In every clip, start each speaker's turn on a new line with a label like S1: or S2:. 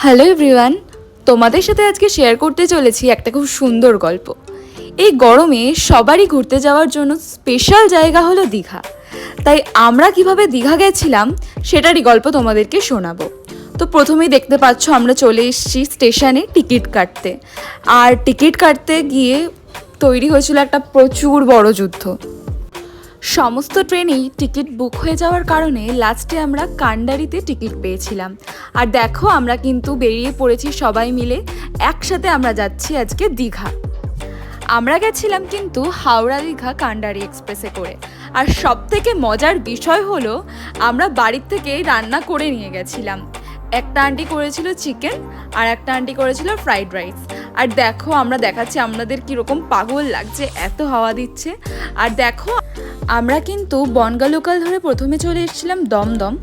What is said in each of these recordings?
S1: Hello everyone, তোমাদের সাথে আজকে শেয়ার করতে চলেছি একটা খুব সুন্দর গল্প। এই গরমে সবারই ঘুরতে যাওয়ার জন্য স্পেশাল জায়গা হলো দীঘা। তাই আমরা কিভাবে দীঘা গেছিলাম সেটারই গল্প তোমাদেরকে শোনাবো। তো প্রথমেই দেখতে পাচ্ছ আমরা চলে এসেছি স্টেশনে টিকিট কাটতে। আর টিকিট কাটতে গিয়ে তৈরি হয়েছিল একটা প্রচুর বড় যুদ্ধ। সমস্ত ট্রেনেই টিকিট বুক হয়ে যাওয়ার কারণে লাস্টে আমরা কান্ডারিতে টিকিট পেয়েছিলাম। আর দেখো আমরা কিন্তু বেরিয়ে পড়েছি সবাই মিলে, একসাথে আমরা যাচ্ছি আজকে দীঘা। আমরা গেছিলাম কিন্তু হাওড়া দীঘা কান্ডারি এক্সপ্রেসে করে। আর সব থেকে মজার বিষয় হলো আমরা বাড়ির থেকেই রান্না করে নিয়ে গেছিলাম। একটা আন্টি করেছিল চিকেন আর একটা আন্টি করেছিল ফ্রাইড রাইস। আর দেখো আমরা দেখাচ্ছি আমাদের কীরকম পাগল লাগছে, এত হাওয়া দিচ্ছে। আর দেখো আমরা কিন্তু বনগা লোকাল ধরে প্রথমে চলে এসেছিলাম দমদম,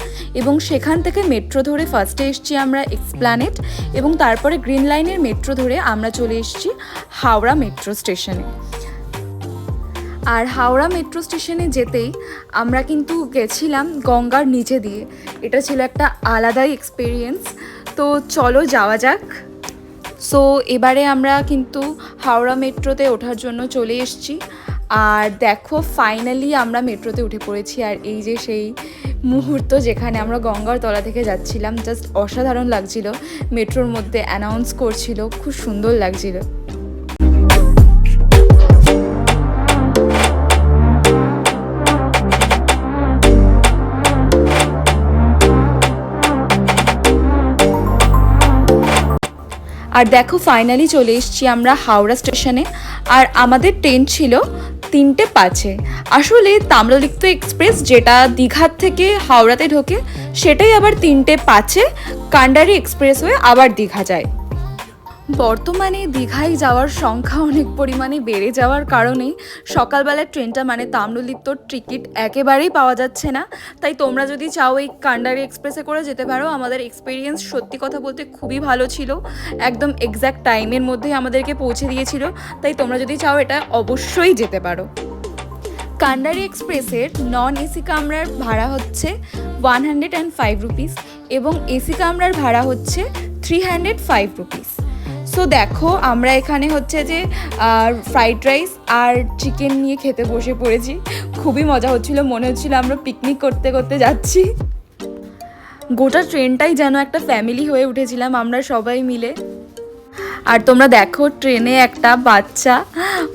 S1: এবং সেখান থেকে মেট্রো ধরে ফার্স্টে এসেছি আমরা এক্সপ্ল্যানেড, এবং তারপরে গ্রিন লাইনের মেট্রো ধরে আমরা চলে এসেছি হাওড়া মেট্রো স্টেশনে। আর হাওড়া মেট্রো স্টেশনে যেতেই আমরা কিন্তু গেছিলাম গঙ্গার নিচে দিয়ে। এটা ছিল একটা আলাদাই এক্সপিরিয়েন্স। তো চলো যাওয়া যাক। সো এবারে আমরা কিন্তু হাওড়া মেট্রোতে ওঠার জন্য চলে এসেছি। আর দেখো ফাইনালি আমরা মেট্রোতে উঠে পড়েছি। আর এই যে সেই মুহূর্ত যেখানে আমরা গঙ্গার তলা থেকে যাচ্ছিলাম, জাস্ট অসাধারণ লাগছিল। মেট্রোর মধ্যে অ্যানাউন্স করছিল, খুব সুন্দর লাগছিল। আর দেখো ফাইনালি চলে এসেছি আমরা হাওড়া স্টেশনে। আর আমাদের ট্রেন ছিল 3:05। আসলে তাম্রলিপ্ত এক্সপ্রেস যেটা দীঘার থেকে হাওড়াতে ঢোকে, সেটাই আবার 3:05 কান্ডারি এক্সপ্রেস হয়ে আবার দীঘা যায়। বর্তমানে দীঘায় যাওয়ার সংখ্যা অনেক পরিমাণে বেড়ে যাওয়ার কারণে সকালবেলার ট্রেনটা মানে তাম্রলিপ্তর টিকিট একেবারেই পাওয়া যাচ্ছে না। তাই তোমরা যদি চাও এই কান্ডারি এক্সপ্রেসে করে যেতে পারো। আমাদের এক্সপিরিয়েন্স সত্যি কথা বলতে খুবই ভালো ছিল, একদম এক্স্যাক্ট টাইমের মধ্যেই আমাদেরকে পৌঁছে দিয়েছিল। তাই তোমরা যদি চাও এটা অবশ্যই যেতে পারো। কান্ডারি এক্সপ্রেসের নন এসি কামরার ভাড়া হচ্ছে 105 রুপিস, এবং এসি কামরার ভাড়া হচ্ছে 305 রুপিস। সো দেখো আমরা এখানে হচ্ছে যে ফ্রাইড রাইস আর চিকেন নিয়ে খেতে বসে পড়েছি। খুবই মজা হচ্ছিল, মনে হচ্ছিল আমরা পিকনিক করতে করতে যাচ্ছি। গোটা ট্রেনটাই যেন একটা ফ্যামিলি হয়ে উঠেছিলাম আমরা সবাই মিলে। আর তোমরা দেখো ট্রেনে একটা বাচ্চা,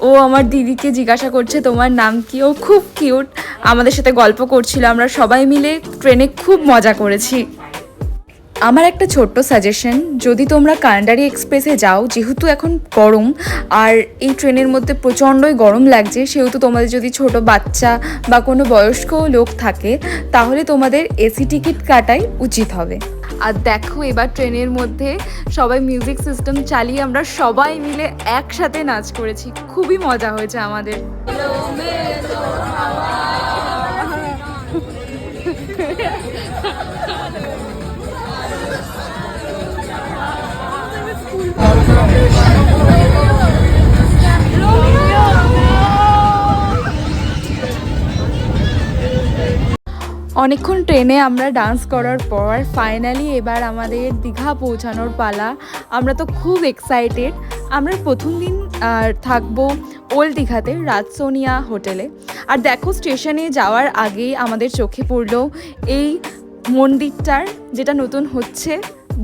S1: ও আমার দিদিকে জিজ্ঞাসা করছে তোমার নাম কি। ও খুব কিউট, আমাদের সাথে গল্প করছিল। আমরা সবাই মিলে ট্রেনে খুব মজা করেছি। আমার একটা ছোট্ট সাজেশন, যদি তোমরা কান্ডারি এক্সপ্রেসে যাও, যেহেতু এখন গরম আর এই ট্রেনের মধ্যে প্রচণ্ডই গরম লাগছে, সেহেতু তোমাদের যদি ছোট বাচ্চা বা কোনো বয়স্ক লোক থাকে তাহলে তোমাদের এসি টিকিট কাটাই উচিত হবে। আর দেখো এবার ট্রেনের মধ্যে সবাই মিউজিক সিস্টেম চালিয়ে আমরা সবাই মিলে একসাথে নাচ করেছি, খুবই মজা হয়েছে আমাদের। অনেকক্ষণ ট্রেনে আমরা ডান্স করার পর ফাইনালি এবার আমাদের দীঘা পৌঁছানোর পালা। আমরা তো খুব এক্সাইটেড। আমরা প্রথম দিন থাকবো ওল্ড দীঘাতে রাজসোনিয়া হোটেলে। আর দেখো স্টেশনে যাওয়ার আগেই আমাদের চোখে পড়লো এই মন্দিরটার, যেটা নতুন হচ্ছে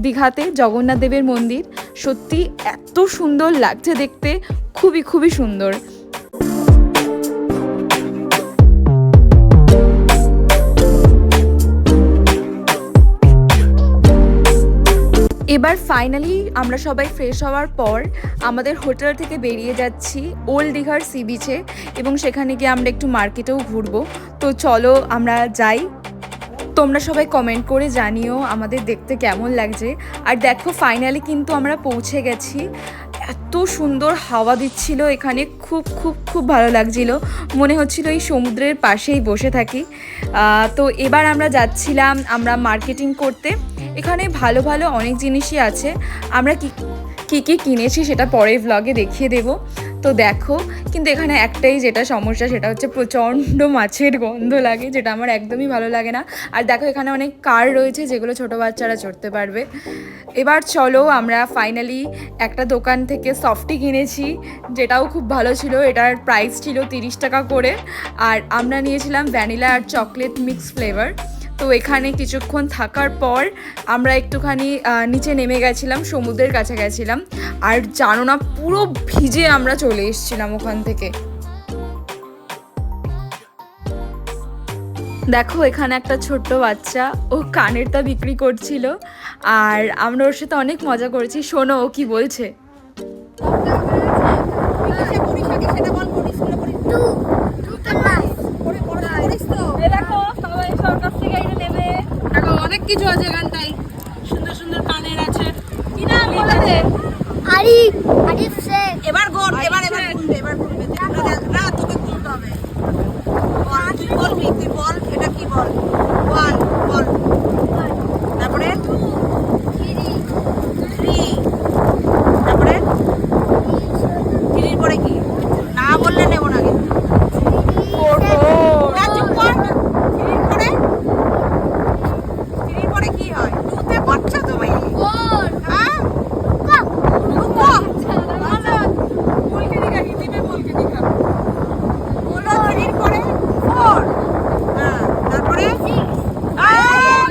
S1: দীঘাতে, জগন্নাথ দেবের মন্দির। সত্যি এত সুন্দর লাগছে দেখতে, খুবই খুবই সুন্দর। এবার ফাইনালি আমরা সবাই ফ্রেশ হওয়ার পর আমাদের হোটেল থেকে বেরিয়ে যাচ্ছি ওল্ড দীঘার সি বিচে, এবং সেখানে গিয়ে আমরা একটু মার্কেটেও ঘুরবো। তো চলো আমরা যাই। তোমরা সবাই কমেন্ট করে জানিও আমাদের দেখতে কেমন লাগছে। আর দেখো ফাইনালি কিন্তু আমরা পৌঁছে গেছি। এত সুন্দর হাওয়া দিচ্ছিল এখানে, খুব খুব খুব ভালো লাগছিল, মনে হচ্ছিল এই সমুদ্রের পাশেই বসে থাকি। তো এবার আমরা যাচ্ছিলাম আমরা মার্কেটিং করতে। এখানে ভালো ভালো অনেক জিনিসই আছে। আমরা কি কি কিনেছি সেটা পরের ভ্লগে দেখিয়ে দেবো। তো দেখো, কিন্তু এখানে একটাই যেটা সমস্যা সেটা হচ্ছে প্রচণ্ড মাছের গন্ধ লাগে, যেটা আমার একদমই ভালো লাগে না। আর দেখো এখানে অনেক কার রয়েছে যেগুলো ছোটো বাচ্চারা চড়তে পারবে। এবার চলো, আমরা ফাইনালি একটা দোকান থেকে সফটি কিনেছি, যেটাও খুব ভালো ছিল। এটার প্রাইস ছিল 30 টাকা করে, আর আমরা নিয়েছিলাম ভ্যানিলা আর চকলেট মিক্স ফ্লেভার। তো এখানে কিছুক্ষণ থাকার পর আমরা একটুখানি নিচে নেমে গেছিলাম, সমুদ্রের কাছে গেছিলাম। আর জানো না, পুরো ভিজে আমরা চলে এসেছিলাম ওখান থেকে। দেখো এখানে একটা ছোট্ট বাচ্চা, ও কানেরটা বিক্রি করছিল, আর আমরা ওর সাথে অনেক মজা করেছি। শোনো ও কি বলছে।
S2: অনেক কিছু আছে এখানটাই, সুন্দর সুন্দর কানের আছে। এবার গোল, এবার ঘুরবে, এবার ঘুরবে। না, তোকে ঘুরতে হবে। তুই বলবি, তুই বল এটা কি বল। ওয়ান বল, তারপরে থ্রি, তারপরে থ্রির পরে কি? না বললে নেবো না কিন্তু। না, চুপ কর। থ্রির পরে কি হয়? টুতে বাচ্চা তো ভাই। হ্যাঁ,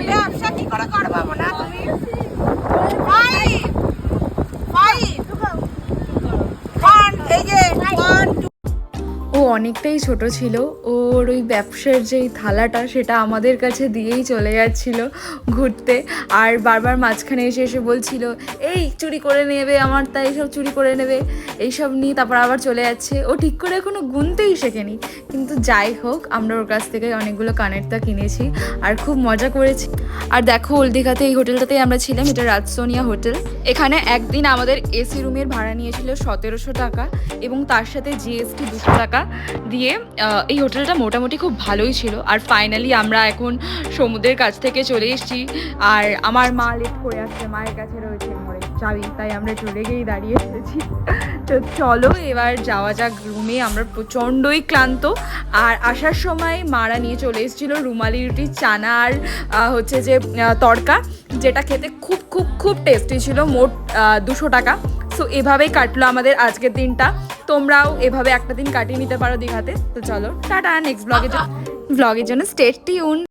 S2: ব্যবসা কি করে করবো না তুমি?
S1: ও অনেকটাই ছোট ছিল, ওর ওই ব্যবসার যেই থালাটা সেটা আমাদের কাছে দিয়েই চলে যাচ্ছিল ঘুরতে। আর বারবার মাঝখানে এসে এসে বলছিল এই চুরি করে নেবে আমার, তাই এইসব চুরি করে নেবে, এইসব নিয়ে তারপর আবার চলে যাচ্ছে। ও ঠিক করে এখনও গুনতেই শেখেনি, কিন্তু যাই হোক আমরা ওর কাছ থেকে অনেকগুলো কানেরটা কিনেছি আর খুব মজা করেছি। আর দেখো ওল্ড দীঘাতে এই হোটেলটাতেই আমরা ছিলাম, এটা রাজসোনিয়া হোটেল। এখানে একদিন আমাদের এসি রুমের ভাড়া নিয়েছিল 1700 টাকা, এবং তার সাথে জিএসটি 200 টাকা দিয়ে এই হোটেলটা মোটামুটি খুব ভালোই ছিল। আর ফাইনালি আমরা এখন সমুদ্রের কাছ থেকে চলে এসেছি, আর আমার মা লেট করে আসছে, মায়ের কাছে রয়েছে ঘরে চাবি, তাই আমরা একটু রেগেই দাঁড়িয়ে এসেছি। তো চলো এবার যাওয়া যাক রুমে, আমরা প্রচণ্ডই ক্লান্ত। আর আসার সময় মারা নিয়ে চলে এসেছিলো রুমালি রুটি, চানা আর হচ্ছে যে তড়কা, যেটা খেতে খুব খুব খুব টেস্টি ছিল। মোট 200 টাকা। সো এভাবেই কাটলো আমাদের আজকের দিনটা। তোমরাও এভাবে একটা দিন কাটিয়ে নিতে পারো দীঘাতে। তো চলো টাটা, নেক্সট ব্লগের জন্য স্টে টিউন।